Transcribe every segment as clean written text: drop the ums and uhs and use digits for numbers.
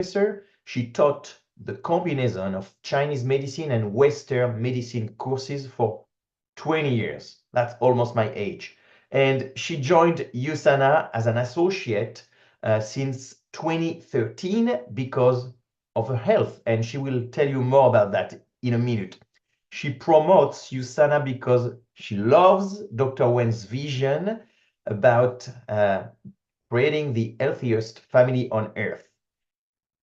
professor. She taught the combination of Chinese medicine and Western medicine courses for 20 years. That's almost my age. And she joined USANA as an associate since 2013 because of her health. And she will tell you more about that in a minute. She promotes USANA because she loves Dr. Wen's vision about creating the healthiest family on earth.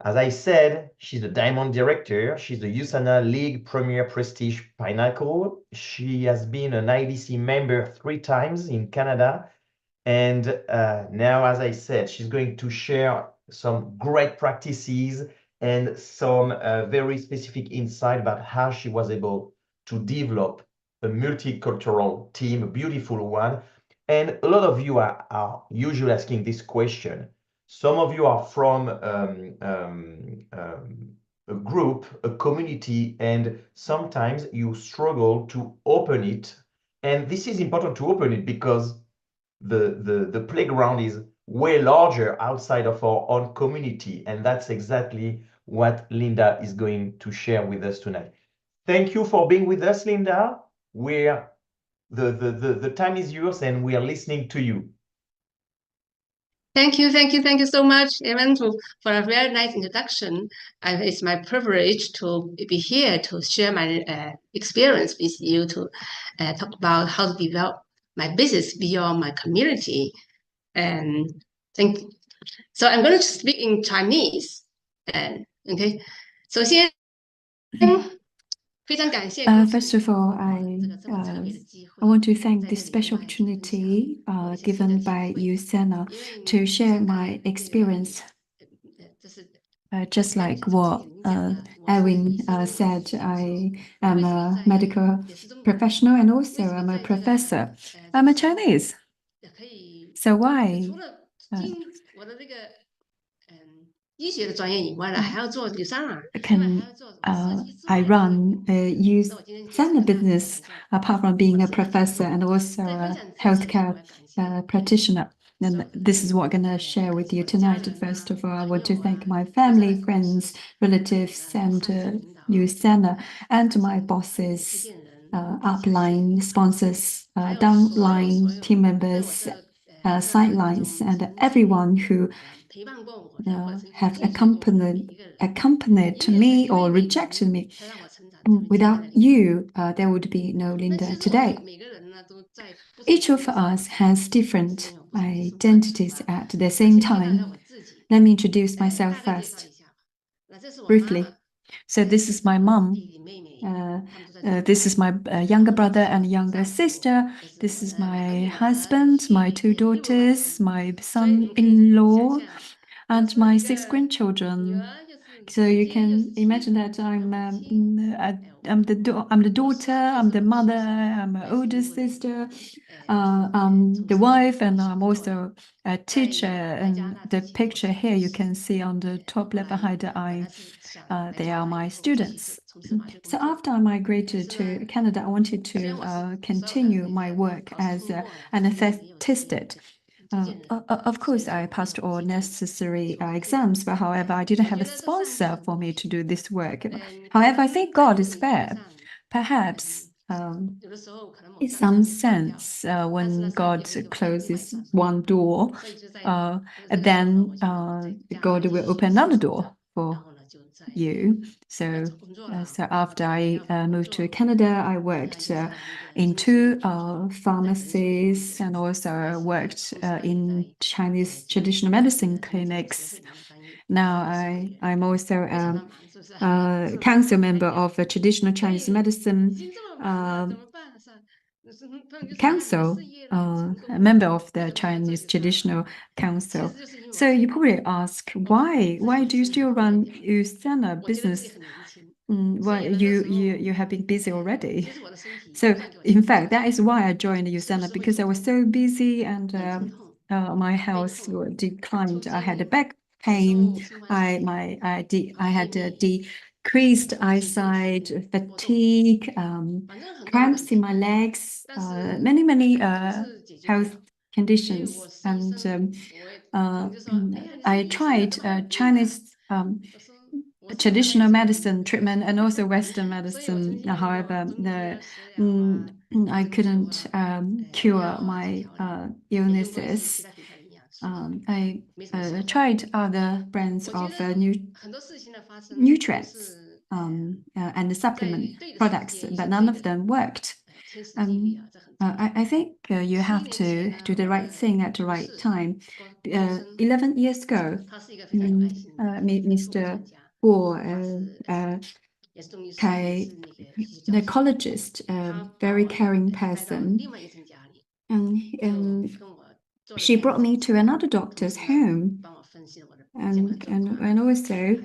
As I said, she's the Diamond Director. She's the USANA League Premier Prestige Pinnacle. She has been an IDC member 3 times in Canada. And now, as I said, she's going to share some great practices and some very specific insight about how she was able to develop a multicultural team, a beautiful one. And a lot of you are usually asking this question. Some of you are from a group, a community, and sometimes you struggle to open it. And this is important to open it because the playground is way larger outside of our own community. And that's exactly what Linda is going to share with us tonight. Thank you for being with us, Linda. The time is yours and we are listening to you. Thank you so much, Evan, for a very nice introduction. It's my privilege to be here to share my experience with you to talk about how to develop my business beyond my community. And thank. So I'm going to speak in Chinese. And okay, 首先 First of all, I want to thank this special opportunity given by USANA to share my experience. Just like what Erwin said, I am a medical professional and also I'm a professor. I'm a Chinese. So why? Can I run a USANA business apart from being a professor and also a healthcare practitioner? And this is what I'm going to share with you tonight. First of all, I want to thank my family, friends, relatives, and USANA, and my bosses, upline sponsors, downline team members, sidelines, and everyone who have accompanied me or rejected me. Without you, there would be no Linda today. Each of us has different identities at the same time. Let me introduce myself first, briefly. So this is my mom. This is my younger brother and younger sister. This is my husband, my 2 daughters, my son-in-law, and my 6 grandchildren. So you can imagine that I'm the daughter, I'm the mother, I'm an older sister, I'm the wife, and I'm also a teacher. And the picture here you can see on the top left behind the eye, they are my students. So after I migrated to Canada, I wanted to continue my work as an anesthetist. Of course, I passed all necessary exams, but however, I didn't have a sponsor for me to do this work. However, I think God is fair. Perhaps, in some sense, when God closes one door, then God will open another door for you. So after I moved to Canada, I worked in 2 pharmacies and also worked in Chinese traditional medicine clinics. Now I'm also a council member of a traditional Chinese medicine council, a member of the Chinese Traditional Council. So you probably ask, why do you still run USANA business? Why you have been busy already? So in fact, that is why I joined USANA, because I was so busy and my health declined. I had a back pain. I had a decreased eyesight, fatigue, cramps in my legs, many health conditions. And I tried Chinese traditional medicine treatment and also Western medicine. However, I couldn't cure my illnesses. I tried other brands of nutrients and supplement products, but none of them worked. I think you have to do the right thing at the right time. 11 years ago, Mr. Guo, gynecologist, a very caring person, and she brought me to another doctor's home. And also,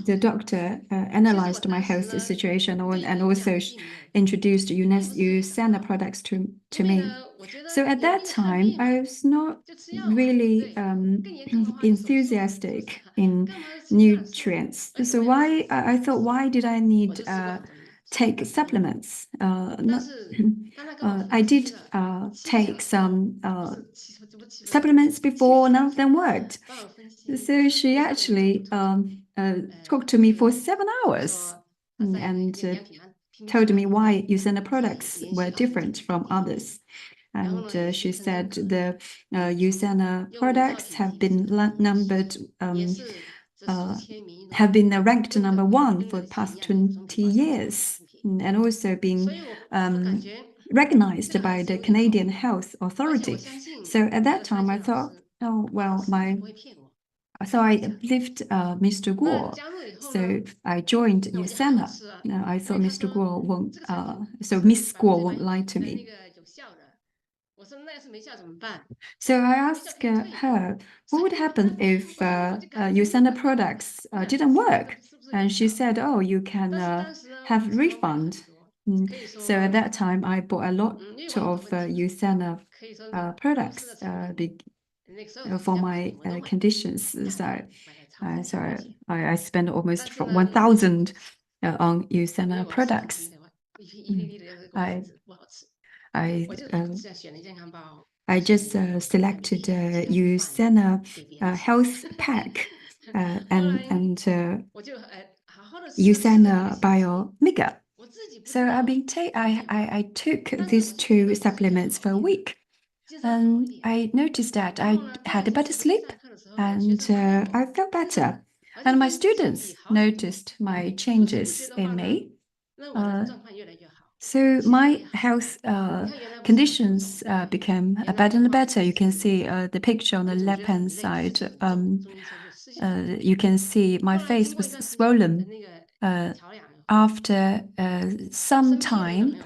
the doctor analyzed my health situation and also introduced USANA products to me. So at that time, I was not really enthusiastic in nutrients. So I thought, why did I need take supplements? I did take some supplements before, none of them worked. So she actually talked to me for 7 hours and told me why USANA products were different from others. And she said the USANA products have been numbered have been ranked number 1 for the past 20 years, and also being recognized by the Canadian Health Authority. So at that time, I thought, oh, well, so I believed Mr. Guo. So I joined USANA. I thought Mr. Guo won't, so Miss Guo won't lie to me. So I asked her, what would happen if USANA products didn't work? And she said, oh, you can have refund. So at that time, I bought a lot of USANA products for my conditions. So I spent almost 1,000 on USANA products. I just selected USANA Health Pack and USANA Bio Mega. So I took these 2 supplements for a week, and I noticed that I had a better sleep and I felt better. And my students noticed my changes in me. So my health conditions became better and better. You can see the picture on the left-hand side. You can see my face was swollen. After some time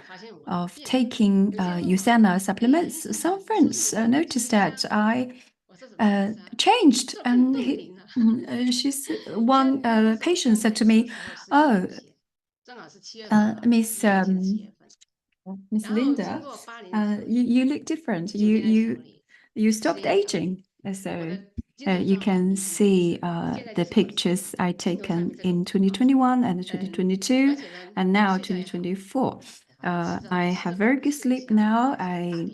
of taking USANA supplements, some friends noticed that I changed, and one patient said to me, "Oh, Miss Linda, you look different. You stopped aging." So you can see the pictures I taken in 2021 and 2022, and now 2024. I have very good sleep now. I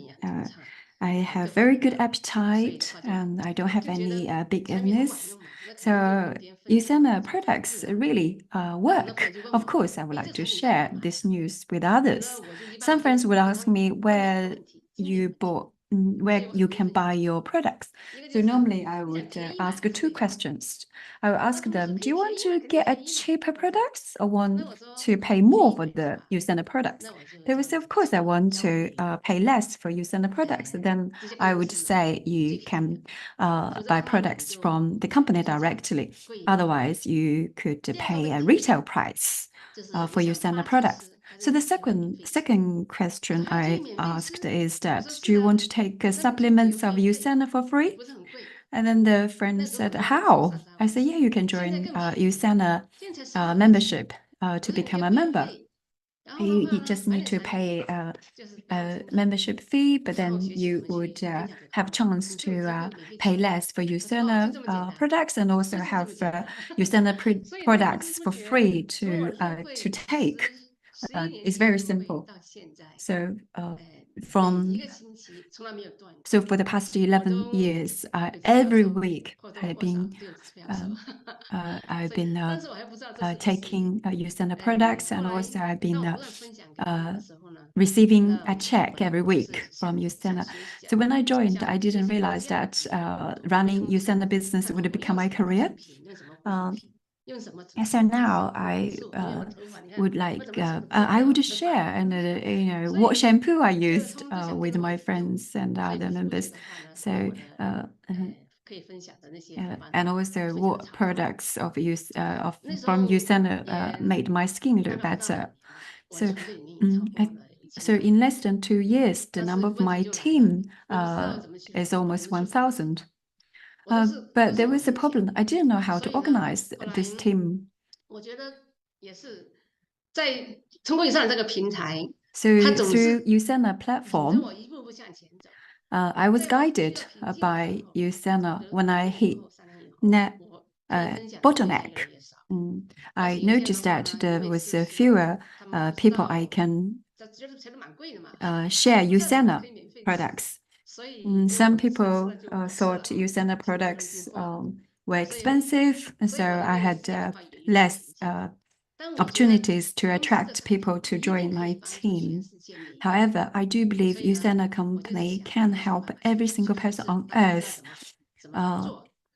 have very good appetite, and I don't have any big illness. So USANA products really work. Of course, I would like to share this news with others. Some friends would ask me where you can buy your products. So normally I would ask 2 questions. I will ask them, do you want to get a cheaper products or want to pay more for the USANA products? They would say, of course, I want to pay less for USANA products. Then I would say you can buy products from the company directly. Otherwise, you could pay a retail price for USANA products. So the second question I asked is that, do you want to take supplements of USANA for free? And then the friend said, how? I said, yeah, you can join USANA membership to become a member. You just need to pay a membership fee, but then you would have a chance to pay less for USANA products, and also have USANA products for free to take. It's very simple. So from so for the past 11 years, every week I've been taking Usana products, and also I've been receiving a check every week from Usana. So when I joined, I didn't realize that running Usana business would become my career. So now I would like I would share and what shampoo I used with my friends and other members. So and also what products of use from Usana made my skin look better. So so in less than 2 years, the number of my team is almost 1,000. But there was a problem. I didn't know how to organize this team. So through Usana platform, I was guided by Usana when I hit bottleneck. I noticed that there was fewer people I can share Usana products. Some people thought Usana products were expensive, and so I had less opportunities to attract people to join my team. However, I do believe Usana company can help every single person on earth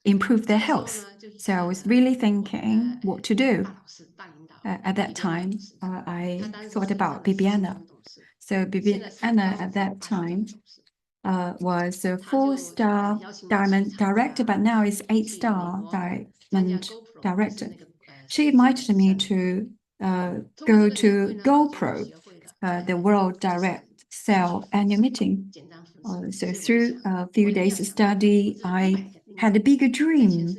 improve their health. So I was really thinking what to do. At that time, I thought about Bibiana. So Bibiana at that time was a 4-star diamond director, but now is 8-star diamond director. She invited me to go to GoPro, the World Direct Sale annual meeting. So through a few days of study, I had a bigger dream.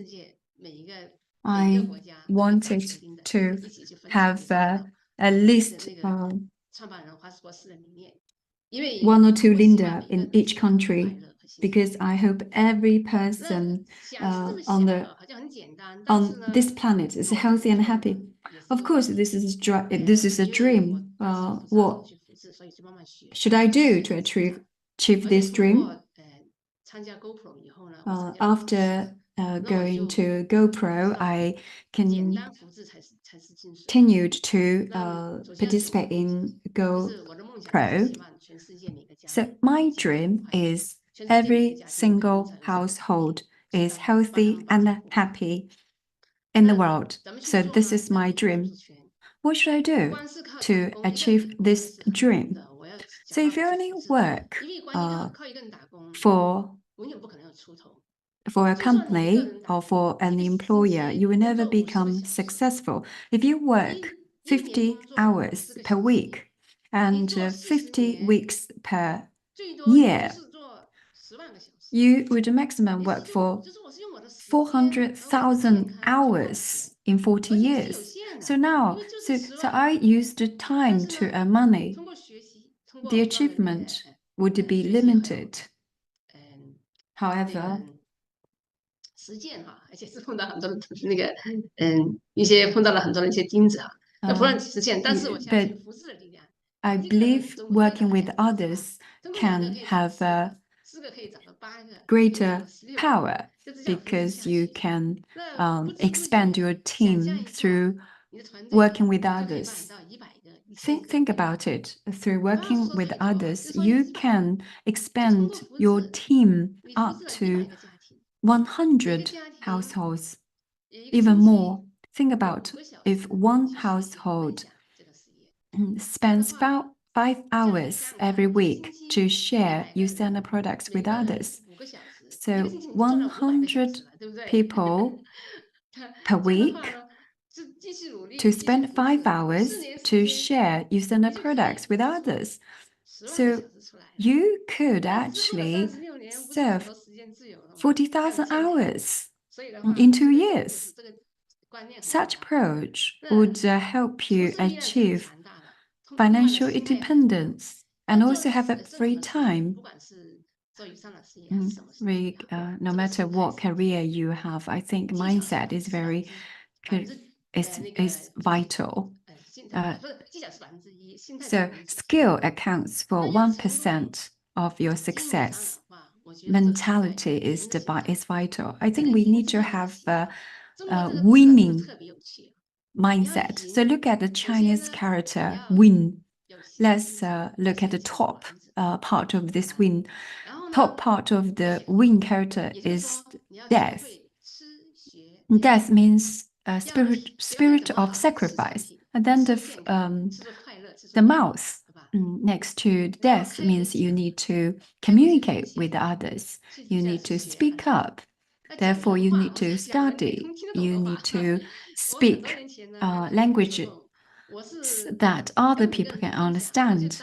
I wanted to have at least 1 or 2 Linda in each country, because I hope every person on this planet is healthy and happy. Of course, this is a dream. What should I do to achieve this dream? After going to GoPro, I continued to participate in GoPro. So my dream is every single household is healthy and happy in the world. So this is my dream. What should I do to achieve this dream? So if you only work for a company or for an employer, you will never become successful. If you work 50 hours per week and 50 weeks per year, you would maximum work for 400,000 hours in 40 years. So now, so I use the time to earn money. The achievement would be limited. However, but I believe working with others can have a greater power, because you can expand your team through working with others. Think about it. Through working with others, you can expand your team up to 100 households, even more. Think about if one household spends 5 hours every week to share Usana products with others. So 100 people per week to spend 5 hours to share Usana products with others. So you could actually serve 40,000 hours in 2 years. Such approach would help you achieve financial independence and also have a free time. No matter what career you have, I think mindset is very is vital. So skill accounts for 1% of your success. Mentality is vital. I think we need to have a winning mindset. So look at the Chinese character win. Let's look at the top part of this win. Top part of the win character is death. Death means spirit of sacrifice. And then the mouth next to death means you need to communicate with others. You need to speak up. Therefore, you need to study. You need to speak language that other people can understand.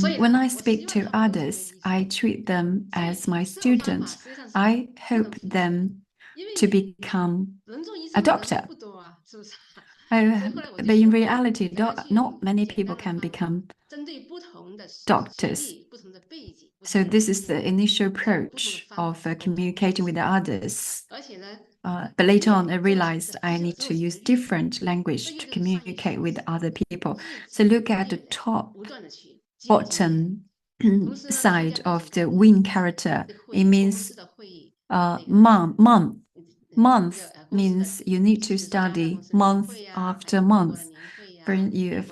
When I speak to others, I treat them as my students. I hope them to become a doctor. But in reality, not many people can become doctors. So this is the initial approach of communicating with others. But later on, I realized I need to use different language to communicate with other people. So look at the bottom side of the win character. It means month. Month means you need to study month after month. For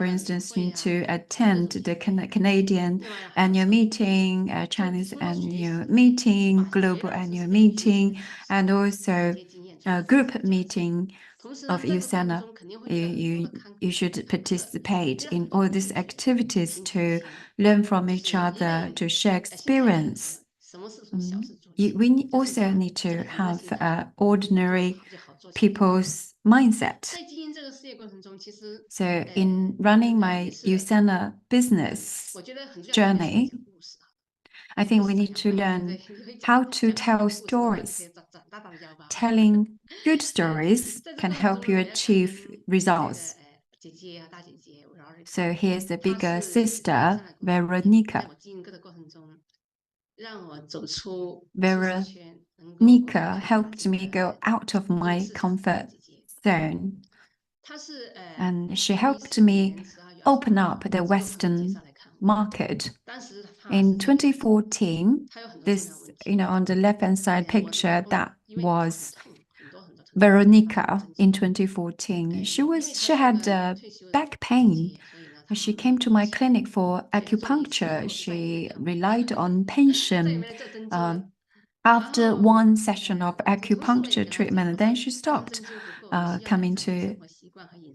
instance, you need to attend the Canadian annual meeting, Chinese annual meeting, global annual meeting, and also a group meeting of USANA. You should participate in all these activities to learn from each other, to share experience. We also need to have ordinary people's mindset. So in running my USANA business journey, I think we need to learn how to tell stories. Telling good stories can help you achieve results. So here's the bigger sister, Veronica. Veronica helped me go out of my comfort zone. And she helped me open up the Western market. In 2014, this, on the left-hand side picture, that was Veronica in 2014. She had back pain. She came to my clinic for acupuncture. She relied on pension. After one session of acupuncture treatment, then she stopped coming to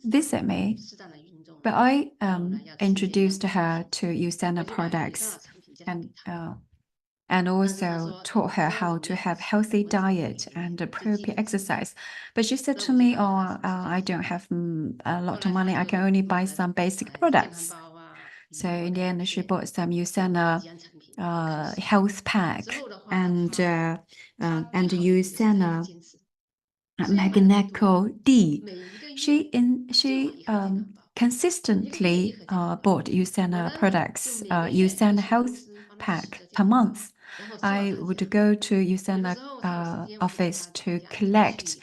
visit me. But I introduced her to USANA products and also taught her how to have healthy diet and appropriate exercise. But she said to me, I don't have a lot of money. I can only buy some basic products. So in the end, she bought some USANA health pack and USANA Magneco D. She consistently bought USANA products, USANA health pack per month. I would go to USANA office to collect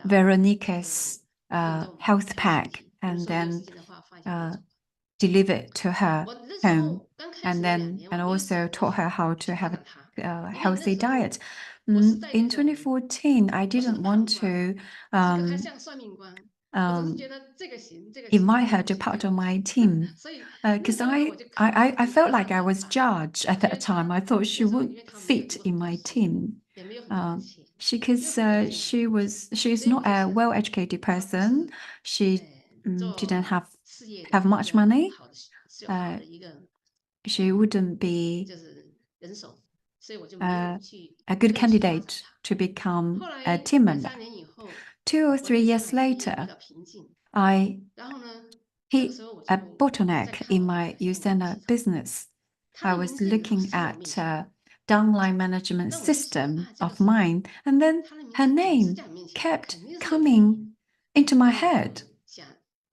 Veronica's health pack and then deliver it to her home, and also taught her how to have a healthy diet. In 2014, I didn't want to invite her to part of my team because I felt like I was judged at that time. I thought she wouldn't fit in my team. She's not a well-educated person. She didn't have much money. She wouldn't be a good candidate to become a team member. 2 or 3 years later, I hit a bottleneck in my USANA business. I was looking at the downline management system of mine, and then her name kept coming into my head.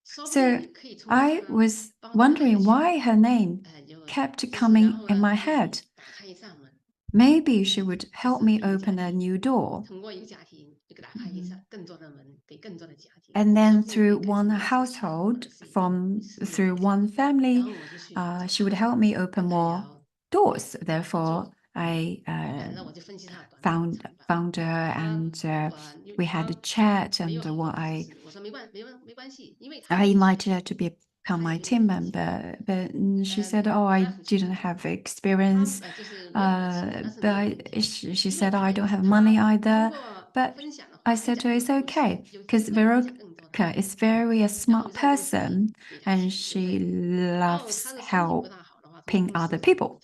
So I was wondering why her name kept coming in my head. maybe she would help me open a new door. And then through one household, through one family, she would help me open more doors. Therefore, I found her, and we had a chat. And I invited her to become my team member, but she said, "Oh, I didn't have experience." But she said, "Oh, I don't have money either." But I said to her, "It's okay, because Veronica is very a smart person, and she loves helping other people."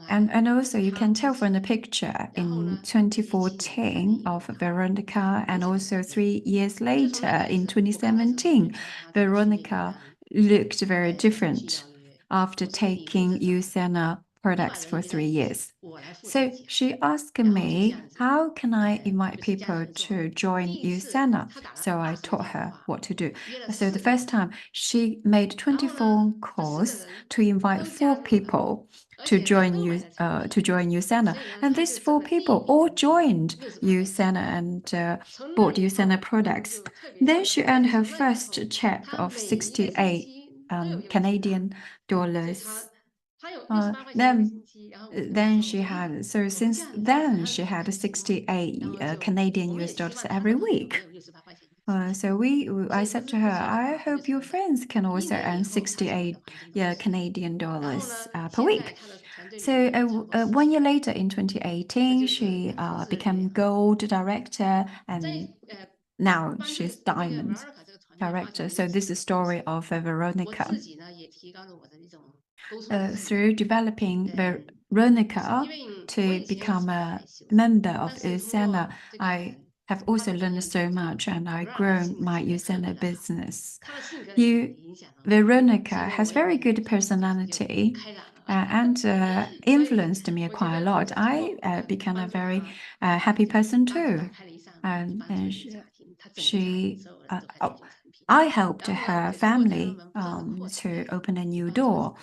And also you can tell from the picture in 2014 of Veronica, and also 3 years later in 2017, Veronica looked very different after taking Usana products for 3 years. So she asked me, how can I invite people to join Usana? So I taught her what to do. So the first time she made 24 calls to invite 4 people to join Usana, and these 4 people all joined Usana and bought Usana products. Then she earned her first check of 68 Canadian dollars. Then she had, so since then she had 68 Canadian US dollars every week. So I said to her, I hope your friends can also earn 68 Canadian dollars per week. So 1 year later, in 2018, she became gold director, and now she's diamond director. So this is the story of Veronica. Through developing Veronica to become a member of Usana, I have also learned so much, and I've grown my Usana business. Veronica has very good personality and influenced me quite a lot. I became a very happy person too. And I helped her family to open a new door.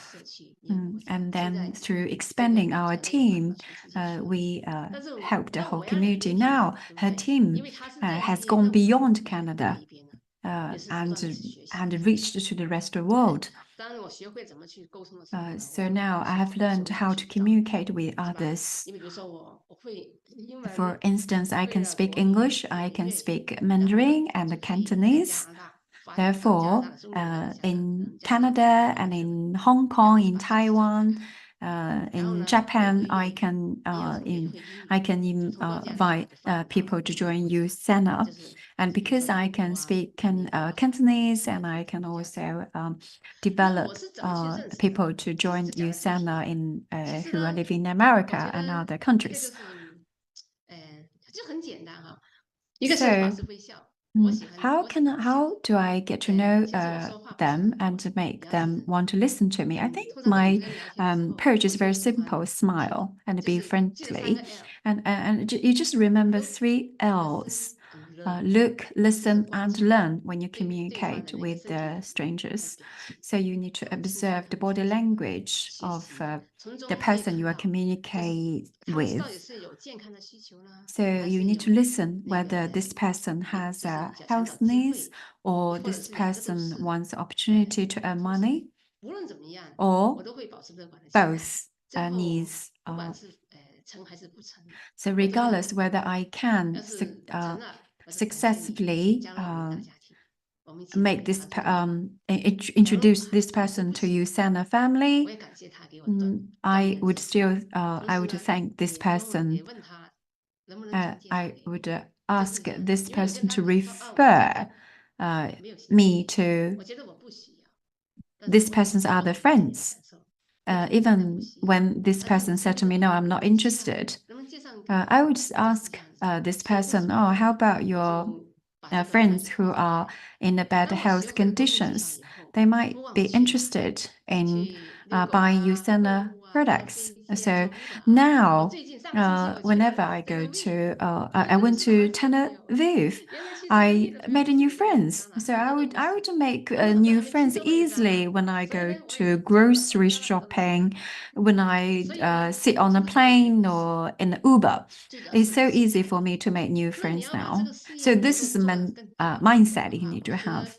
And then through expanding our team, we helped the whole community. Now her team has gone beyond Canada and reached to the rest of the world. So now I have learned how to communicate with others. For instance, I can speak English, I can speak Mandarin and Cantonese. Therefore, in Canada and in Hong Kong, in Taiwan, in Japan, I can invite people to join Usana. And because I can speak Cantonese, and I can also develop people to join Usana who are living in America and other countries. So how do I get to know them and make them want to listen to me? I think my approach is very simple: smile and be friendly. And you just remember 3 L's: look, listen, and learn when you communicate with strangers. So you need to observe the body language of the person you are communicating with. So you need to listen whether this person has a health needs, or this person wants opportunity to earn money, or both needs. So regardless whether I can successfully introduce this person to Usana family, I would thank this person. I would ask this person to refer me to this person's other friends. Even when this person said to me, "No, I'm not interested," I would ask this person, "Oh, how about your friends who are in a bad health conditions? They might be interested in buying Usana products. So now, whenever I go to, I went to Tenerife, I made new friends. So I would make new friends easily when I go to grocery shopping, when I sit on a plane or in Uber. It's so easy for me to make new friends now. So this is the mindset you need to have.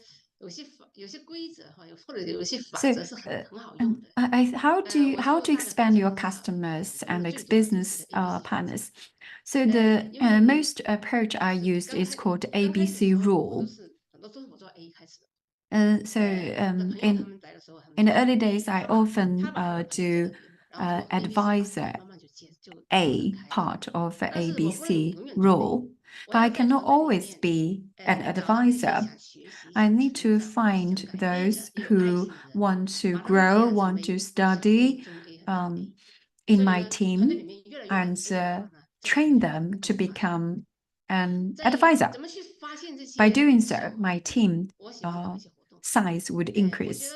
So, how to expand your customers and business partners? So the most approach I used is called ABC rule. So in the early days, I often do advisor A part of the ABC rule, but I cannot always be an advisor. I need to find those who want to grow, want to study in my team, and train them to become an advisor. By doing so, my team size would increase.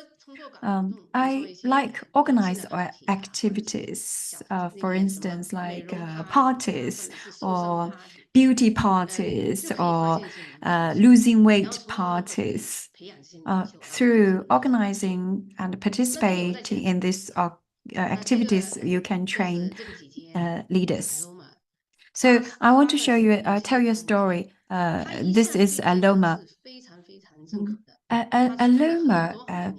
I like organized activities, for instance, like parties or beauty parties or losing weight parties. Through organizing and participating in these activities, you can train leaders. So I want to show you, tell you a story. This is Aloma. Aloma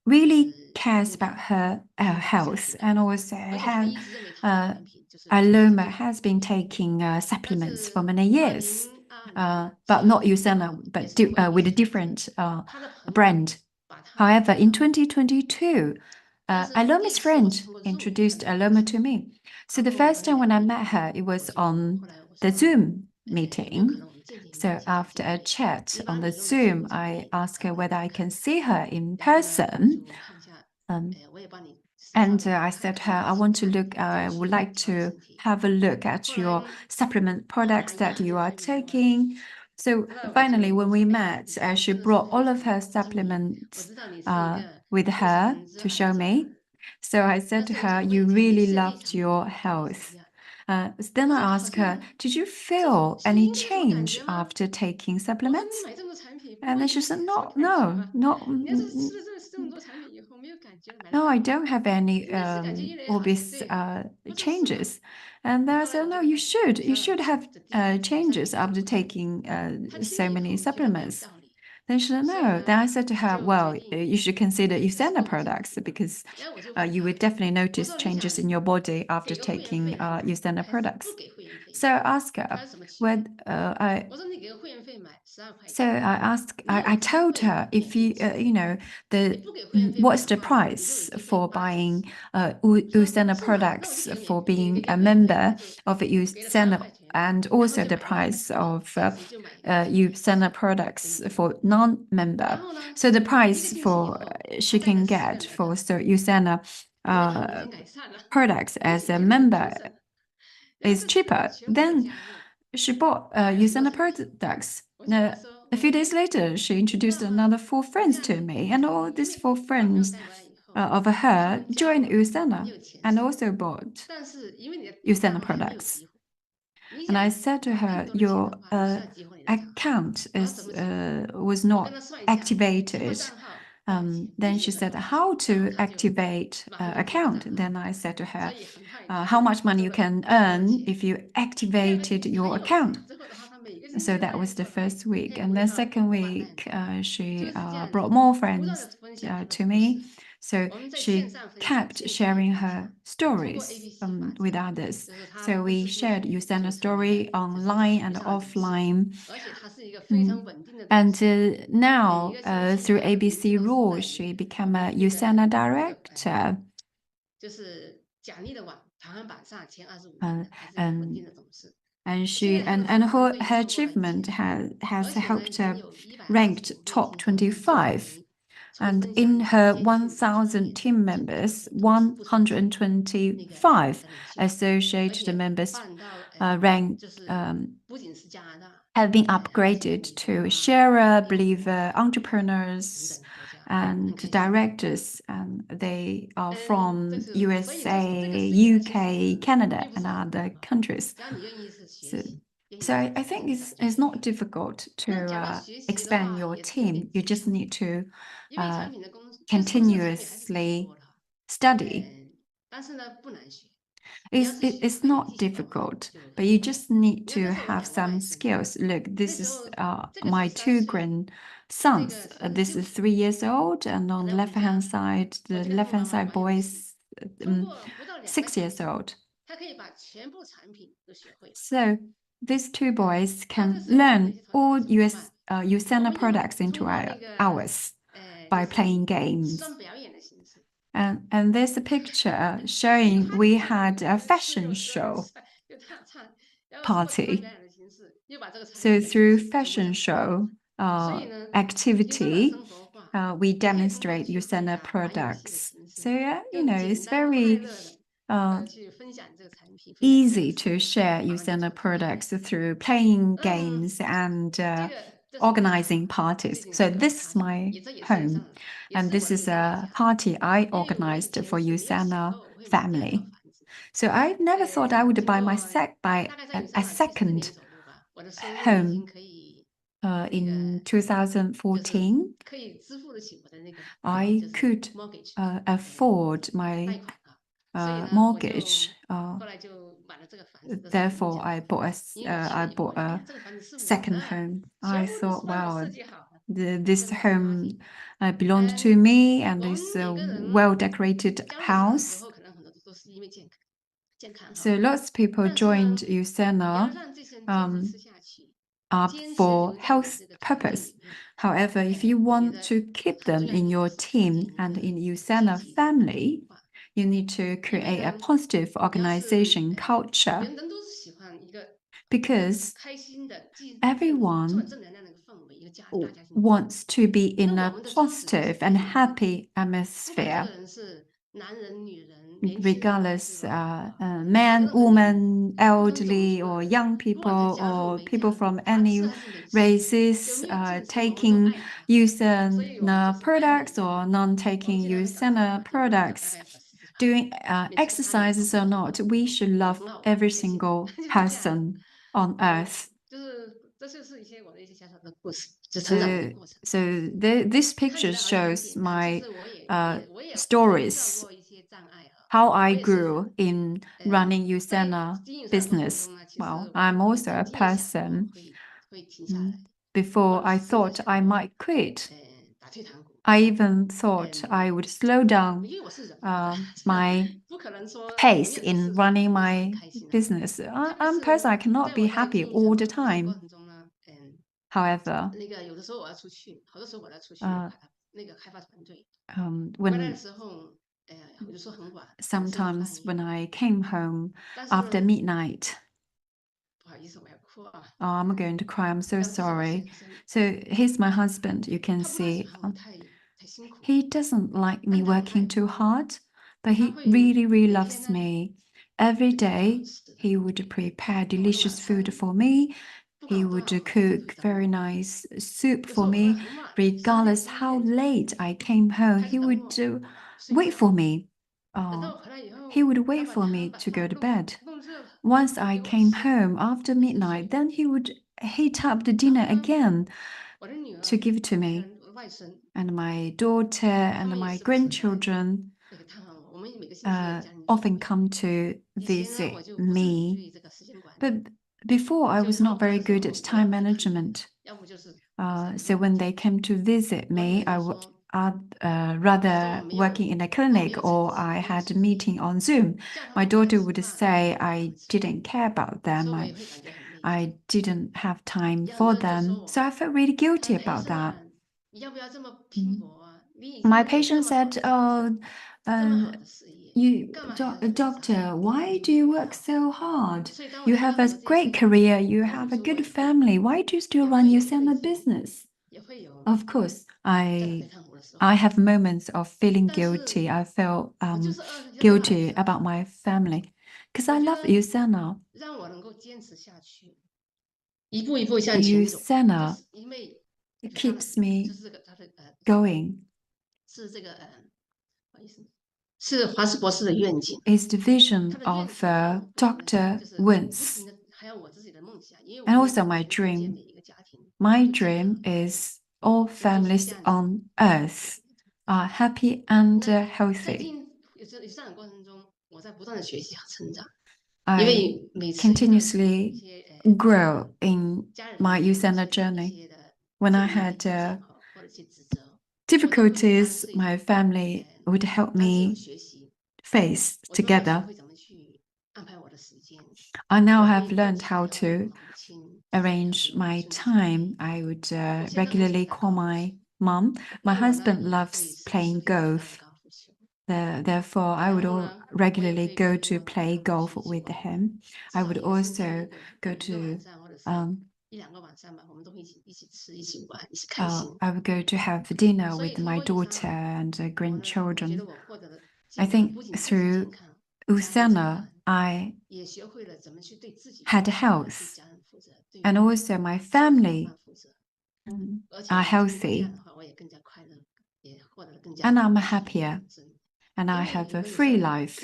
really cares about her health, and also Aloma has been taking supplements for many years, but not Usana, but with a different brand. However, in 2022, Aloma's friend introduced Aloma to me. So the first time when I met her, it was on the Zoom meeting. So after a chat on the Zoom, I asked her whether I can see her in person. And I said to her, I want to look, I would like to have a look at your supplement products that you are taking. So finally, when we met, she brought all of her supplements with her to show me. So I said to her, you really loved your health. Then I asked her, did you feel any change after taking supplements? And then she said, no, no, I don't have any obvious changes. And then I said, no, you should have changes after taking so many supplements. Then she said, no. Then I said to her, well, you should consider Usana products because you would definitely notice changes in your body after taking Usana products. So I asked her, I told her if you know, what's the price for buying Usana products for being a member of Usana, and also the price of Usana products for non-member. So the price for she can get for Usana products as a member is cheaper. Then she bought Usana products. Now, a few days later, she introduced another 4 friends to me, and all these 4 friends of her joined Usana and also bought Usana products. And I said to her, your account was not activated. Then she said, how to activate account? Then I said to her, how much money you can earn if you activated your account. So that was the first week. And then second week, she brought more friends to me. So she kept sharing her stories with others. So we shared Usana story online and offline. And now, through ABC rules, she became a Usana director. And her achievement has helped her ranked top 25. And in her 1,000 team members, 125 associated members ranked have been upgraded to sharer, believer, entrepreneurs, and directors, and they are from USA, UK, Canada, and other countries. So I think it's not difficult to expand your team. You just need to continuously study. It's not difficult, but you just need to have some skills. Look, this is my two grandsons. This is 3 years old, and on the left-hand side, the left-hand side boy is 6 years old. So these two boys can learn all USANA products into hours by playing games. And there's a picture showing we had a fashion show party. So through fashion show activity, we demonstrate USANA products. So it's very easy to share USANA products through playing games and organizing parties. So this is my home, and this is a party I organized for USANA family. So I never thought I would buy a second home in 2014. I could afford my mortgage. Therefore, I bought a second home. I thought, wow, this home belonged to me, and it's a well-decorated house. So lots of people joined USANA for health purpose. However, if you want to keep them in your team and in USANA family, you need to create a positive organization culture, because everyone wants to be in a positive and happy atmosphere. Regardless, man, woman, elderly, or young people, or people from any races, taking USANA products or non-taking USANA products, doing exercises or not, we should love every single person on earth. So this picture shows my stories, how I grew in running USANA business. Well, I'm also a person. Before, I thought I might quit. I even thought I would slow down my pace in running my business. I'm a person, I cannot be happy all the time. However, sometimes when I came home after midnight, I'm going to cry, I'm so sorry. So here's my husband, you can see. He doesn't like me working too hard, but he really, really loves me. Every day, he would prepare delicious food for me. He would cook very nice soup for me. Regardless how late I came home, he would wait for me. He would wait for me to go to bed. Once I came home after midnight, then he would heat up the dinner again to give to me. And my daughter and my grandchildren often come to visit me. But before, I was not very good at time management. So when they came to visit me, I'd rather working in a clinic, or I had a meeting on Zoom. My daughter would say I didn't care about them. I didn't have time for them. So I felt really guilty about that. My patient said, doctor, why do you work so hard? You have a great career, you have a good family. Why do you still run USANA business? Of course, I have moments of feeling guilty. I feel guilty about my family because I love USANA. USANA keeps me going. is the vision of Dr. Wins, and also my dream. My dream is all families on earth are happy and healthy. I continuously grow in my USANA journey. When I had difficulties, my family would help me face together. I now have learned how to arrange my time. I would regularly call my mom. My husband loves playing golf. Therefore, I would regularly go to play golf with him. I would also go to I would go to have dinner with my daughter and grandchildren. I think through USANA, I had health, and also my family are healthy, and I'm happier, and I have a free life.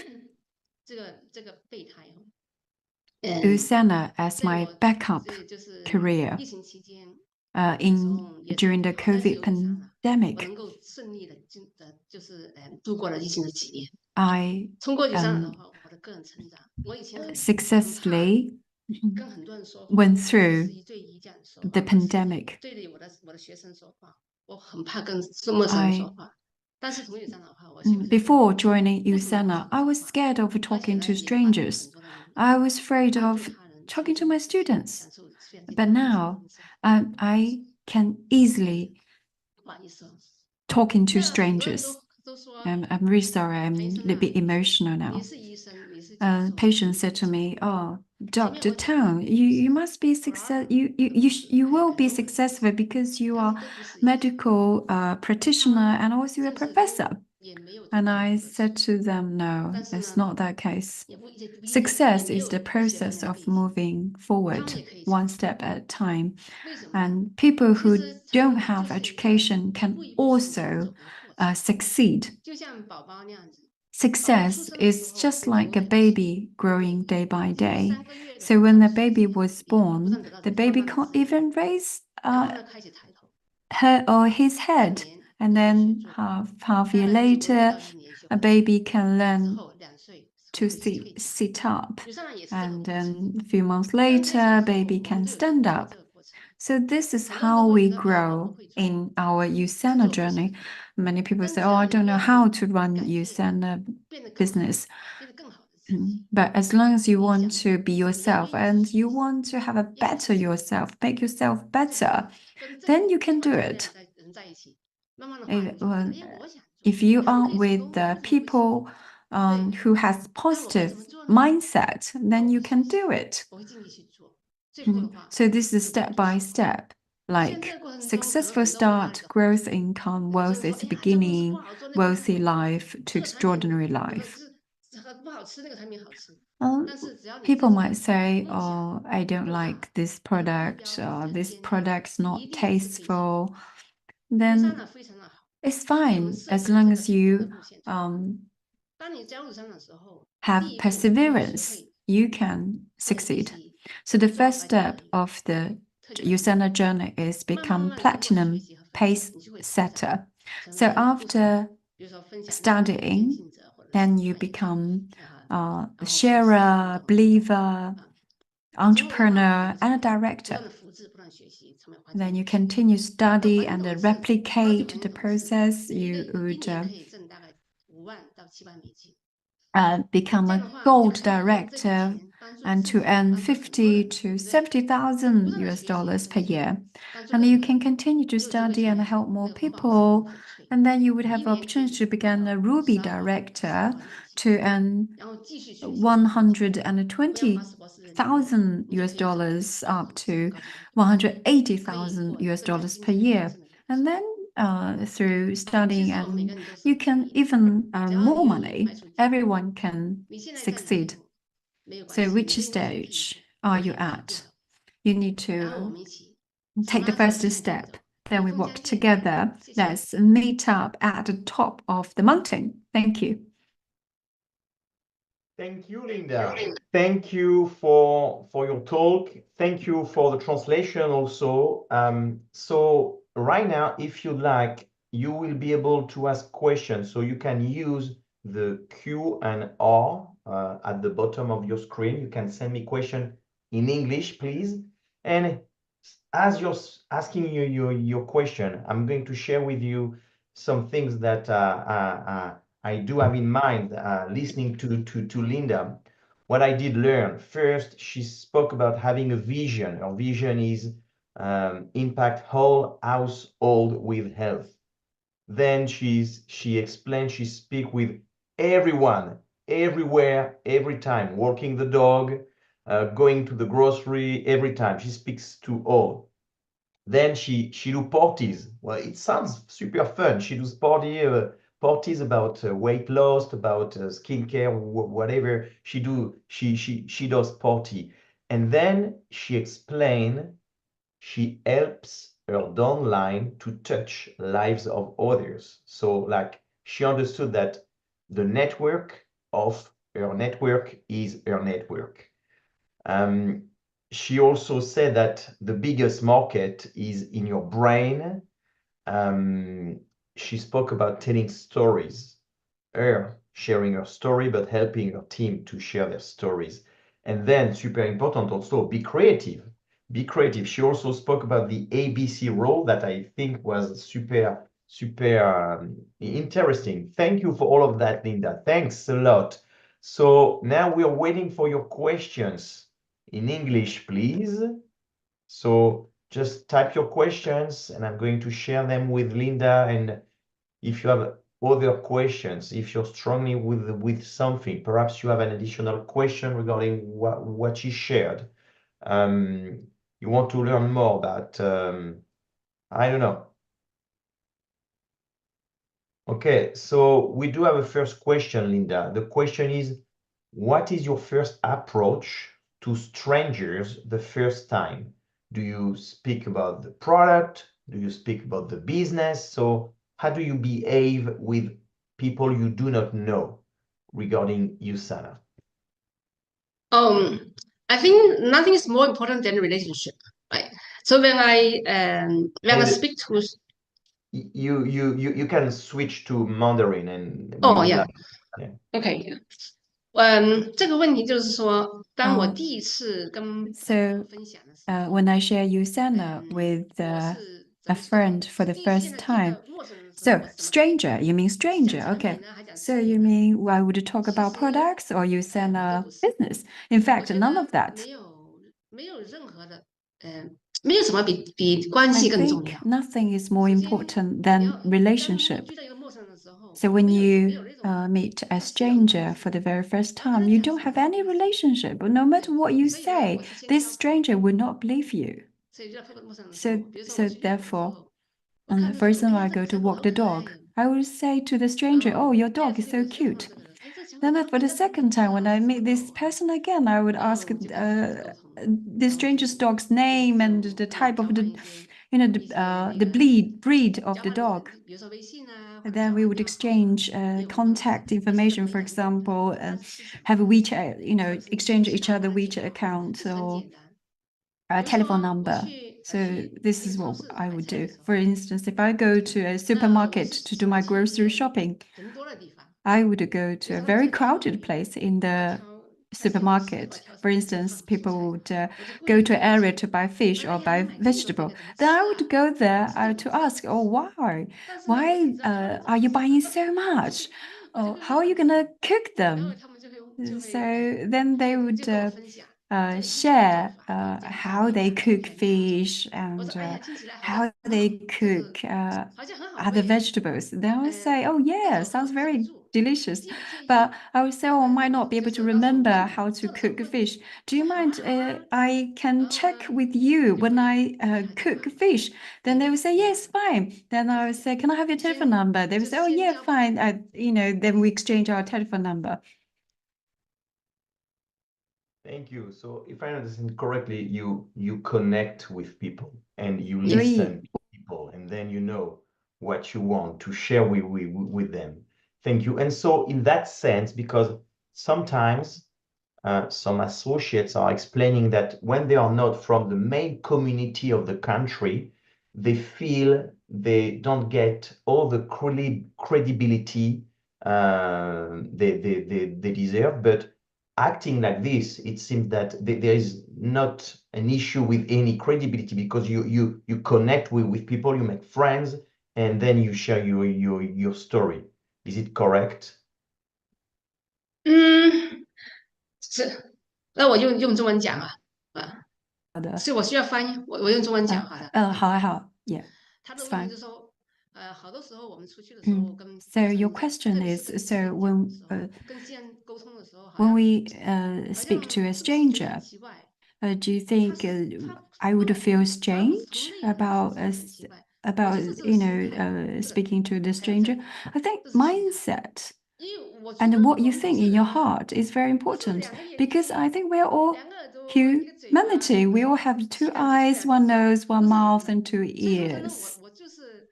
USANA as my backup career during the COVID pandemic. I successfully went through the pandemic. Before joining USANA, I was scared of talking to strangers. I was afraid of talking to my students. But now I can easily talking to strangers. I'm really sorry, I'm a little bit emotional now. Patient said to me, "Oh, Dr. Tang, you must be success. You will be successful because you are medical practitioner and also you're a professor." And I said to them, "No, it's not that case. Success is the process of moving forward one step at a time. And people who don't have education can also succeed. Success is just like a baby growing day by day. So when the baby was born, the baby can't even raise her or his head. And then half year later, a baby can learn to sit up. And then a few months later, baby can stand up. So this is how we grow in our USANA journey. Many people say, "Oh, I don't know how to run USANA business." But as long as you want to be yourself and you want to have a better yourself, make yourself better, then you can do it. If you are with the people who has positive mindset, then you can do it. So this is step by step, like successful start, growth income, wealth is beginning, wealthy life to extraordinary life. People might say, "Oh, I don't like this product, or this product's not tasteful." Then it's fine as long as you have perseverance, you can succeed. So the first step of the USANA journey is become platinum pace setter. So after studying, then you become a sharer, believer, entrepreneur, and a director. Then you continue study and replicate the process. You would become a gold director and to earn 50 to 70,000 US dollars per year. And you can continue to study and help more people. And then you would have opportunity to become a Ruby director to earn 120,000 US dollars up to 180,000 US dollars per year. And then through studying, and you can even earn more money. Everyone can succeed. So which stage are you at? You need to take the first step. then we walk together. Let's meet up at the top of the mountain. Thank you. Thank you, Linda. Thank you for your talk. Thank you for the translation also. So right now, if you like, you will be able to ask questions. So you can use the Q and R at the bottom of your screen. You can send me question in English, please. And as you're asking your question, I'm going to share with you some things that I do have in mind listening to Linda. What I did learn first, she spoke about having a vision. Her vision is impact whole household with health. Then she explained she speak with everyone, everywhere, every time, walking the dog, going to the grocery, every time. She speaks to all. Then she do parties. Well, it sounds super fun. She does parties about weight loss, about skincare, whatever. She does party, and then she explain she helps her downline to touch lives of others. So like she understood that the network of her network is her network. She also said that the biggest market is in your brain. She spoke about telling stories, her sharing her story, but helping her team to share their stories. And then, super important also, be creative. Be creative. She also spoke about the ABC role that I think was super interesting. Thank you for all of that, Linda. Thanks a lot. So now we are waiting for your questions in English, please. So just type your questions and I'm going to share them with Linda. And if you have other questions, if you're struggling with something, perhaps you have an additional question regarding what she shared. You want to learn more about, I don't know. Okay, so we do have a first question, Linda. The question is, what is your first approach to strangers the first time? Do you speak about the product? Do you speak about the business? So how do you behave with people you do not know regarding USANA? I think nothing is more important than relationship, right? So when I speak to You can switch to Mandarin and we Oh would yeah. like, yeah. OK，这个问题就是说，当我第一次跟朋友分享的时候， when I share Usana with 我 a 是怎么说 friend for the 第一次见 first 的第一 time. 个陌生人的时 So 候，我是 stranger, you mean 讲 stranger? 产 Okay. 品呢，还讲 So 事业 you 呢？ mean why would you talk 其 about 实 products or 并 Usana 不是， business? In 我 fact, 觉 none of 得 that. 没有任何的，没有什么比关 I 系更重要。 think nothing is more 首先， important 你 than 要当 relationship. 遇到一个陌生人的时候， So when 没 you 有那种 meet a 像私人关 stranger 系 for the 一样， very first 我跟 time, 他 you 讲 don't 什么 have any 我意思， relationship. But no matter what you 所以呢， say, 我提前 this 挑朋友， stranger would not believe you. 所以遇到陌生人的时 So, 候，比如说我 so 去遛狗的时 therefore, 候， 我 and 看 the 这狗， first time 哎， I 这 go to 狗 walk 好 the 可爱 dog, 呀， I will say to the stranger, "Oh, your 第二 dog 次 is 遛 so 狗时候碰到 cute." 这个人，哎，这小狗 Then 真 for the 真 second time, when 好 I 什么 meet this 狗啊？ person again, I would 然 ask 后就开始沟通， the 然后就 stranger's dog's 就 name and 就 the 会 type 交 of 换 the, 一些 you know, 一些那 the 个 breed of 交 the 换的， dog. 比如说微信啊，或 And 者 then 交 we 换 would 电话， exchange 业务的 contact 微信的 information, 会 for 很简单， example, 但是事实 have a 上 WeChat, you 是 know, 不是 exchange 其 each 他人 other 跟他介 WeChat 绍， accounts 这是很 or 简单。 a 比如 telephone 说我 number. 去 So 去 this 一 is 个超 what 市 I 买 would 菜的 do. 时 For 候， instance, if I go to a 那我 supermarket 是 to do 喜 my 欢去一 grocery 些 shopping, 人多的地方， I would go 比 to 如 a 说他们 very 菜单上 crowded 面 place in 他 the 挑他写明是我要 supermarket. 挑什 For 么， instance, 蔬 people 菜， would 我就故 go 意 to 跟 an 他 area 讲， to buy 我 fish 说 or 哎呀，你 buy 买这个这 vegetable. 个怎么 Then 吃 I 啊？ would go there 这个我 to 不知道 ask, 怎么 oh, 吃， why? 但是呢，我 Why 只知道他们怎 are 么 you 吃， buying so much? 我就 Oh, 跟 how 他 are you 讲， gonna cook 然后 them? 他们就 So 会 then they 就 would 跟我分享，就一种做 share 法，跟我讲一些 how 方 they 法， cook 很好。 fish 我 and 说哎呀，听起来好 how 像 they 就是 cook 好像很好 other 喂， vegetables. Then I would say, oh 但 yeah, 是我根 sounds 本记不 very 住， 你 delicious. 介不介意？ But I would say, oh, I might not be 就 able to 是到时候 remember 做 how to 做的时候 cook 问你， fish. Do 说 you 好啊 mind? 好啊， I 然 can 后 check 呢， with 我 you 就 when 会 I 跟他讲 cook fish. 第 Then 一 they 个 would say, 第一 yes, 个 fine. Then I would 就是 say, can I have your 先 telephone number? They 就 would 是 say, oh 先 yeah, 交朋 fine. 友， Then we exchange our telephone number. Thank you. So if I understand correctly, you connect with people and you 对。 listen to people, and then you know what you want to share with them. Thank you. And so in that sense, because sometimes some associates are explaining that when they are not from the main community of the country, they feel they don't get all the credibility they deserve. But acting like this, it seems that there is not an issue with any credibility, because you connect with people, you make friends, and then you share your story. Is it correct? 那我用中文讲啊，好的，所以我需要翻译，我用中文讲好了。好啊，好，Yeah, 他的 it's 问题 fine. 就是说，好多时候我们出去的时候，跟 So your question is, so when 跟西安沟通的时候， when we speak to a stranger, do you think I would feel strange about speaking to the stranger? I think mindset and what you think in your heart is very important, because I think we're all humanity. We all have two eyes, one nose, one mouth, and two ears. 我就是，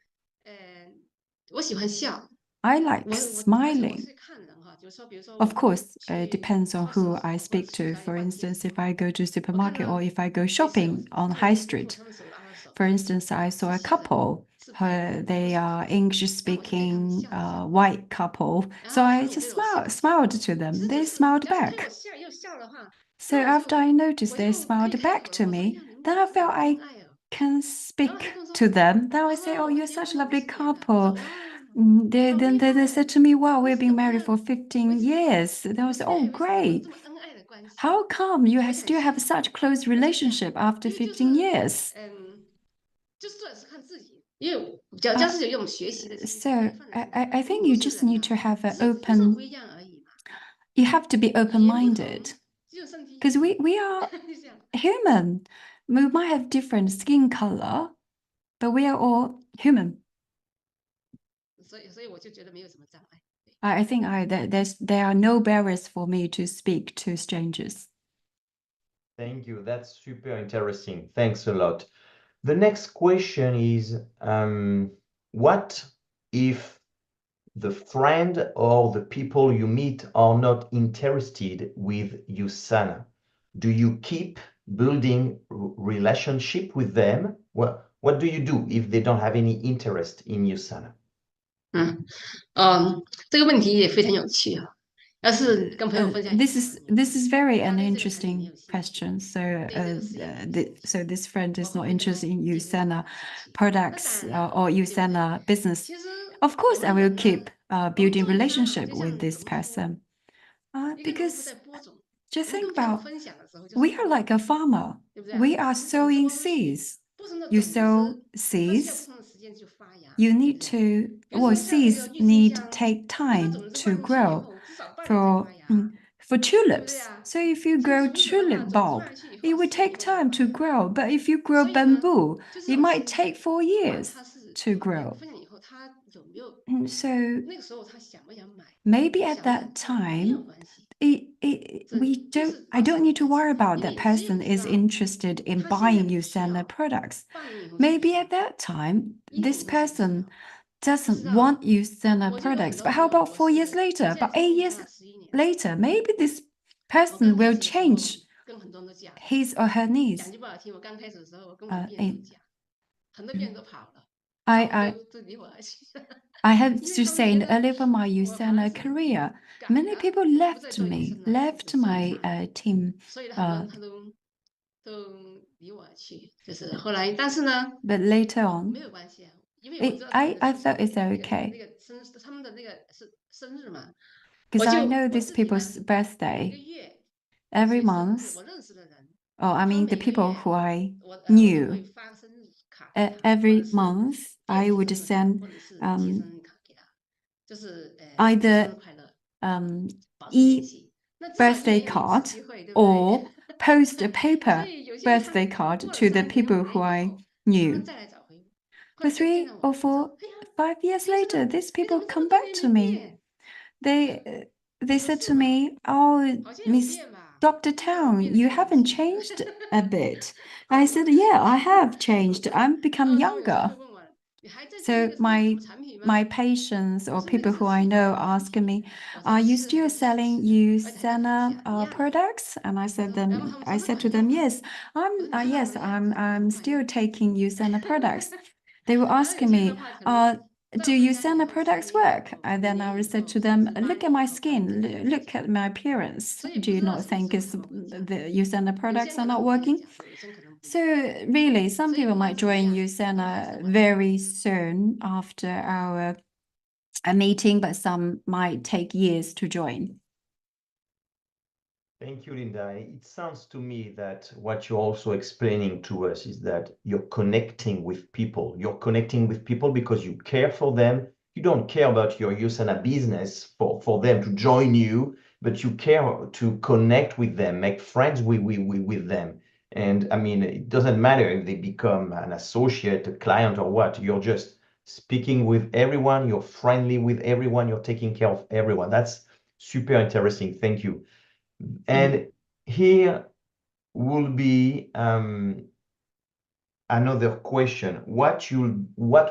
我喜欢笑。 I like smiling. 我看人哈，就是说，比如说 Of course, it depends on who I speak to. For instance, if I go to supermarket or if I go shopping on high street. For instance, I saw a couple. They are English-speaking white couple. So I just smiled to them. They smiled back. So after I noticed they smiled back to me, then I felt I can speak to them. Then I say, "Oh, you're such a lovely couple." Then they said to me, "Wow, we've been married for 15 years." Then I said, "Oh, great. How come you still have such close relationship after 15 years?" So I think you just need to have an open, you have to be open-minded, because we are human. We might have different skin color, but we are all human. I think there are no barriers for me to speak to strangers. Thank you. That's super interesting. Thanks a lot. The next question is, what if the friend or the people you meet are not interested with USANA? Do you keep building relationship with them? What do you do if they don't have any interest in USANA? 这个问题也非常有趣啊。要是跟朋友分享， This is very an interesting question. So so this friend is not interested in USANA products or USANA business. Of course, I will keep building relationship with this person, because just think about, we are like a farmer. We are sowing seeds. You sow seeds, you need to, well, seeds need take time to grow. For tulips, so if you grow tulip bulb, it will take time to grow. But if you grow bamboo, it might take 4 years to grow. So maybe at that time, I don't need to worry about that person is interested in buying USANA products. Maybe at that time, this person doesn't want USANA products. But how about 4 years later? About 8 years later, maybe this person will change his or her needs. I have to say, in early of my USANA career, many people left me, left my team. But later on, I thought it's okay, because I know these people's birthday every month. Oh, I mean, the people who I knew, every month I would send either e-birthday card or post a paper birthday card to the people who I knew. For 3 or 4, 5 years later, these people come back to me. They said to me, "Oh, Miss Dr. Tang, you haven't changed a bit." I said, "Yeah, I have changed. I've become younger." So my patients or people who I know ask me, "Are you still selling Usana products?" And I said to them, "Yes, I'm still taking Usana products." They were asking me, "Do Usana products work?" And then I would say to them, "Look at my skin, look at my appearance. Do you not think the Usana products are not working?" So really, some people might join Usana very soon after our meeting, but some might take years to join. Thank you, Linda. It sounds to me that what you're also explaining to us is that you're connecting with people. You're connecting with people because you care for them. You don't care about your Usana business for them to join you, but you care to connect with them, make friends with them. And I mean, it doesn't matter if they become an associate, a client, or what. You're just speaking with everyone. You're friendly with everyone. You're taking care of everyone. That's super interesting. Thank you. And here will be another question. What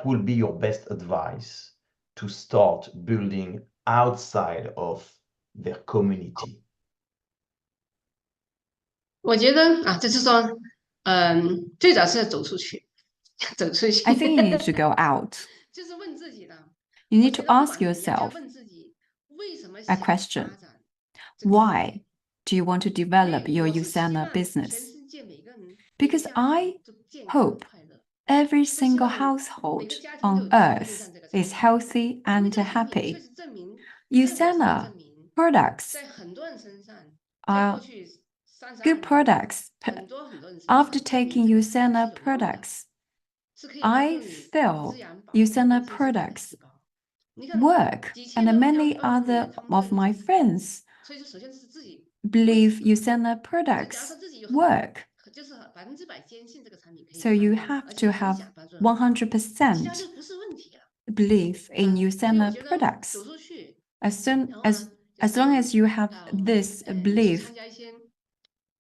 will be your best advice to start building outside of their community? 我觉得啊，就是说，最早是要走出去，走出去。 I think you need to go out. 就是问自己的， You 我 need 觉 to 得不 ask 管怎么样，就要 yourself 问自己为什么 a 想发 question. 展这个事业。 Why do you want to 因 develop 为 your 我是希 Usana 望全 business? 世界每个人每个 Because 家 I 庭都健康 hope 快乐， every 都希 single 望每 household 个家庭都 on 有机会用 earth 上这个产 is 品。 healthy 因为 and 这个产品确 happy. 实证明，真的是 Usana 证明， products 在很多人身上，在 are 过去32 good 年， products. 很多很多人身 After 上证明 taking 这个 Usana 是有用的， products, 是可以帮 I 助你 feel 滋养保护 Usana 跟精神的 products 提高。你看， work, 几千 and 人 many 像20 年 other 他们 of 证明 my 这是， friends 所以说首先是自己 believe 为什么？ Usana 所以假如 products 说自己有 work. 就是100%坚信这个产品可以 So 帮 you 助你， have 而 to 且影 have 响帮助很大，其他 100% 就不是问题了。 belief in 所以我 Usana 觉得 products. 走出去， As soon 然后呢， 就 as long 是 as you have 要 this 去 belief, 参加一些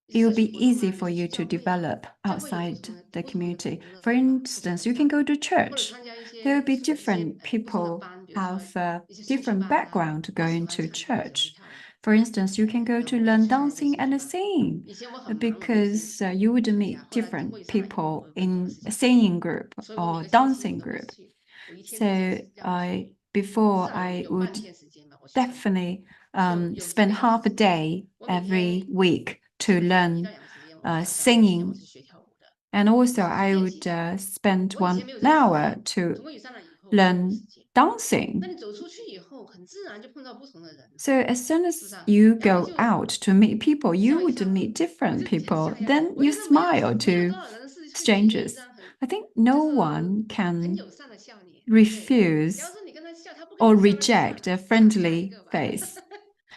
it will 社区 be 活动 easy 啊， for 去 you 教 to 会啊， develop 教会有不 outside 同的 the 不同的 community. 不同的 For 方法，互相 instance, you 成 can 长， go to 或者 church. 参加一些 There will be 一些 different 不同的 people 班，比如说 have 一些兴趣 different 班啊。 background 我喜 going 欢 to 唱歌，喜欢 church. 跳舞， For instance, you can go 然 to 后我就 learn 去参加这 dancing 兴趣 and 班。 singing 以前我很忙，我没有时间 because you would 参加， meet 后来经过 different 上以后， people 我更多的 in 时 a 间。 singing group 所以我每 or 个星期 dancing 我都会 group. 去，我一天 So 就是让我 I 去， before 至少 I 有半 would 天时间吧，我去参加。 definitely 有几 spend 个小 half a 时时间， day 我每 every 天 week 至 to 少有1 learn 到 2个时间，我去上跳舞。以前我 singing. 是学跳舞的， And also 是 I 练 would 习跳舞。 spend 我以前 1没有这个时 hour 间， to 通过语上了以后，我有 learn 时间。 那 dancing. 你走出去以后，很自然就碰到不同的人， So as soon 是不是 as 啊？ you 然后 go 就 out to meet people, you 笑一 would 笑， meet 我 different 就 people. 笑一笑。 Then 我 you 觉得没有 smile 没有 to 多少人是会给你一 strangers. 张很 I think 就 no 是 one 很 can 友善的笑脸，对。假 refuse 如说你跟他笑，他不跟 or 你笑，那就算 reject 了， a 下一 friendly 个吧。 face. 他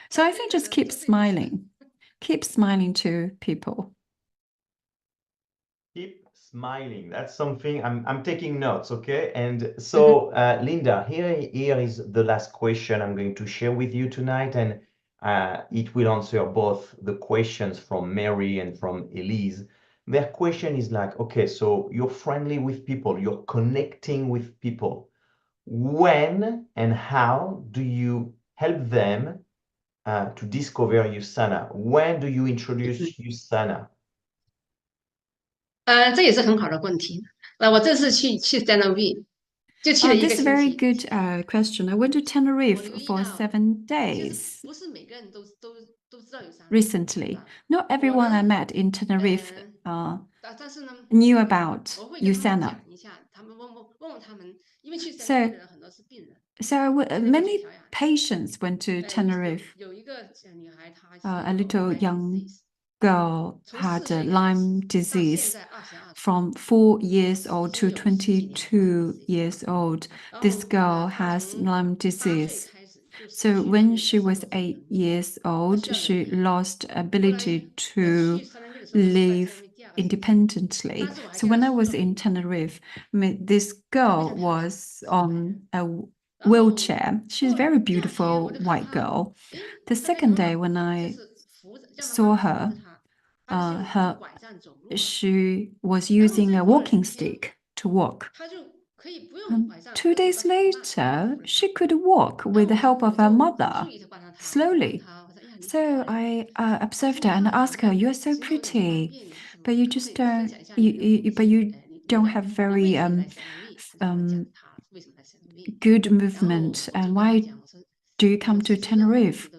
So I 对 think 的 just 人 keep 就对你笑。 smiling. Keep smiling to people. Keep smiling. That's something I'm taking notes, okay? And so, Linda, here is the last question I'm going to share with you tonight, and it will answer both the questions from Mary and from Elise. Their question is like, okay, so you're friendly with people, you're connecting with people. When and how do you help them to discover Usana? When do you introduce Usana? 这也是很好的问题。我这次去 Stand Up V， 就去了1个 This is a 星 very 期。 good question. I went to 我 Tenerife 留意 for 到， 7就是 days 不是每个人都知道有啥， recently. 是吧？ Not 我 everyone I 呢， met in Tenerife 但是呢， knew about 我会跟他们 Usana. 讲一下，他们问他们，因为去 Stand So, Up V 的人很多是病人， so many patients went to Tenerife. 有一个女孩，她是 A 有 little Lyme young disease， girl 从 had 4岁 Lyme 开始，到现 disease 在22岁， from 4 years old 已经 to 有10几年的 Lyme22 disease。 years old. 然 This 后 girl 她 has 从 Lyme 8岁 disease. 开始就失 So 去 when 那 she 个 was 上手的 8 能力， years 她 old, 需要 she 人陪。 lost 后来 ability 我去 to Stand Up V 的时候，我是在 live Stand Up V 第2个星期， independently. 但是我还 So 跟 when 她 I 说 was 了， in Tenerife, this 她非 girl 常调皮， was 是我拍的。 on a 然后 wheelchair. She's a 过 very 第2天，我 beautiful 就看 white 她， girl. 诶， The 她在 second 妈 day 妈 when 就 I 是扶着，让她 saw 妈妈扶 her, 着她，她就先用 her 拐杖走路， she was 然后 using 再 a 过了 walking 几天， stick to walk. 她就2 days later, she could walk with the help of her mother slowly. So I observed her and asked her, "You are so pretty, but you just don't. But you don't have very good movement. And why do you come to Tenerife?"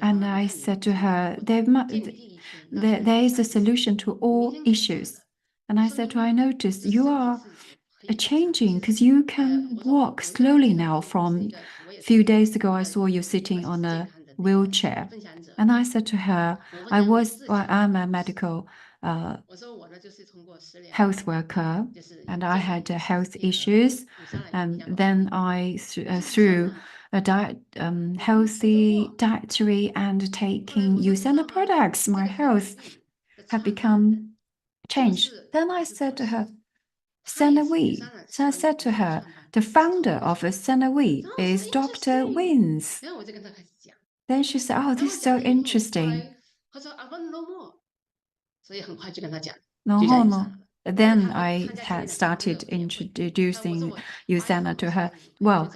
And I said to her, there is a solution to all issues. And I said to her, "I noticed you are changing because you can walk slowly now. From a few days ago, I saw you sitting on a wheelchair." And I said to her, I'm a medical health worker and I had health issues. And then through a healthy dietary and taking USANA products, my health had become changed. Then I said to her, Senawi. So I said to her, the founder of Senawi is Dr. Wins. Then she said, "Oh, this is so interesting." Then I had started introducing USANA to her. Well,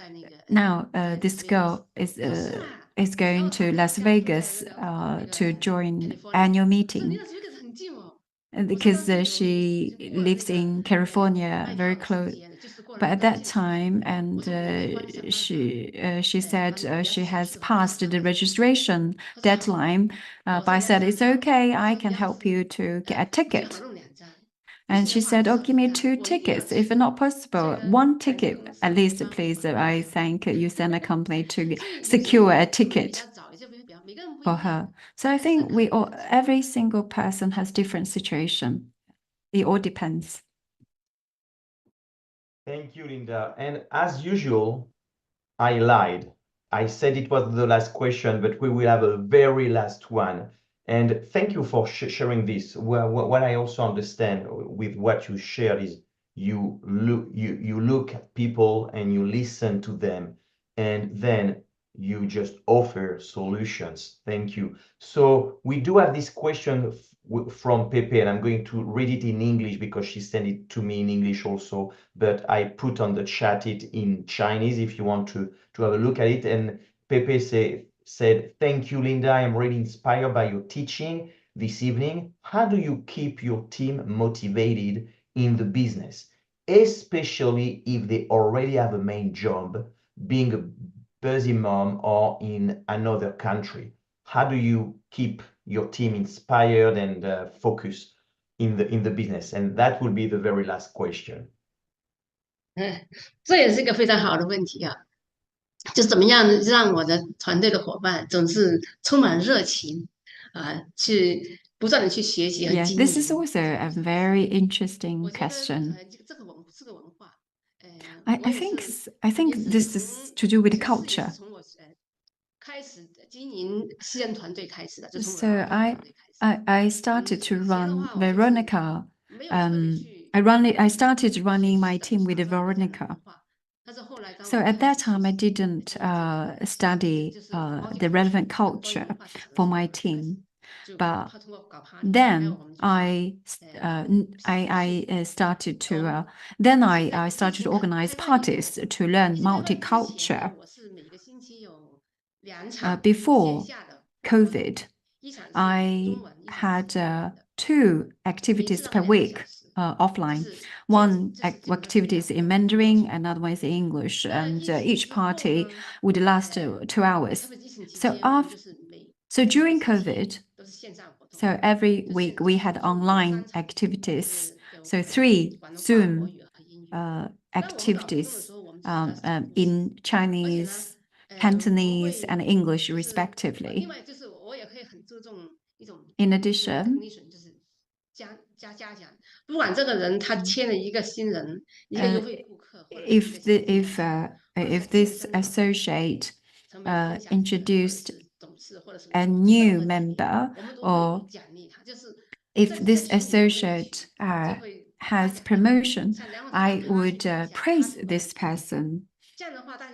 now this girl is going to Las Vegas to join annual meeting because she lives in California, very close. But at that time, and she said she has passed the registration deadline. But I said, "It's okay, I can help you to get a ticket." And she said, "Oh, give me 2 tickets. If not possible, 1 ticket at least, please." I thank you send a company to secure a ticket for her. So I think every single person has different situation. It all depends. Thank you, Linda. And as usual, I lied. I said it was the last question, but we will have a very last one. And thank you for sharing this. Well, what I also understand with what you shared is you look at people and you listen to them, and then you just offer solutions. Thank you. So we do have this question from Pepe, and I'm going to read it in English because she sent it to me in English also, but I put on the chat it in Chinese if you want to have a look at it. And Pepe said, "Thank you, Linda. I'm really inspired by your teaching this evening. How do you keep your team motivated in the business, especially if they already have a main job, being a busy mom or in another country? How do you keep your team inspired and focused in the business?" And that will be the very last question. 这也是一个非常好的问题啊。就怎么样让我的团队的伙伴总是充满热情去不断的去学习和 Yeah, 经 this is 营。 also a very interesting question. 这个文化 I think this is to do with the culture. 从我开始经营私人团队开始的，就从 So I started to run Veronica. I started running my team with Veronica. So at that time, I didn't study the relevant culture for my team. But then I started to organize parties to learn multicultural. Before COVID, I had 2 activities per week offline. One activity is in Mandarin, another one is in English, and each party would last 2 hours. So during COVID, so every week we had online activities. So 3 Zoom activities in Chinese, Cantonese, and English, respectively. In addition, if this associate introduced a new member, or if this associate has promotion, I would praise this person.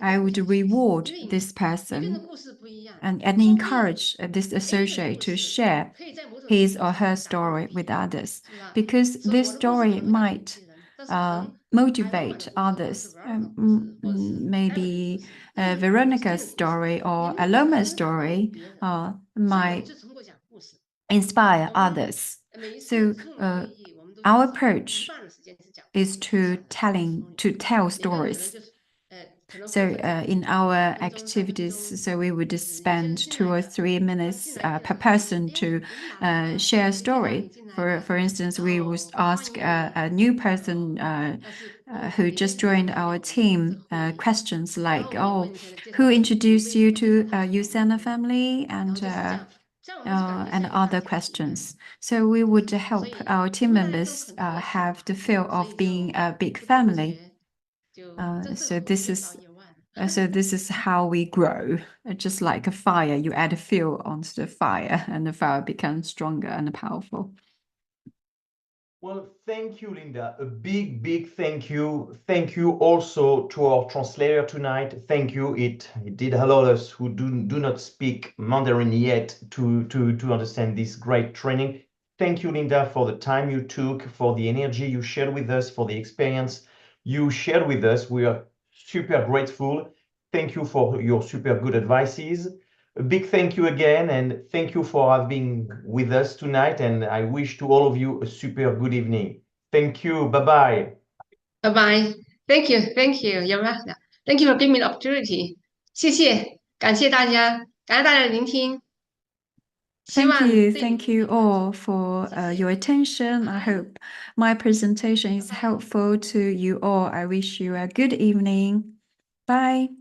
I would reward this person and encourage this associate to share his or her story with others, because this story might motivate others. Maybe Veronica's story or Aloma's story might inspire others. So our approach is to tell stories. So in our activities, so we would spend 2 or 3 minutes per person to share a story. For instance, we would ask a new person who just joined our team questions like, "Oh, who introduced you to Usana family?" and other questions. So we would help our team members have the feel of being a big family. So this is how we grow. Just like a fire, you add fuel onto the fire, and the fire becomes stronger and powerful. Well, thank you, Linda. A big, big thank you. Thank you also to our translator tonight. Thank you. It did allow us who do not speak Mandarin yet to understand this great training. Thank you, Linda, for the time you took, for the energy you shared with us, for the experience you shared with us. We are super grateful. Thank you for your super good advices. A big thank you again, and thank you for having with us tonight. And I wish to all of you a super good evening. Thank you. Bye-bye. Bye-bye. Thank you. Thank you. You're welcome. Thank you for giving me the opportunity. 谢谢，感谢大家，感谢大家的聆听。Thank you all for your attention. I hope my presentation is helpful to you all. I wish you a good evening. Bye.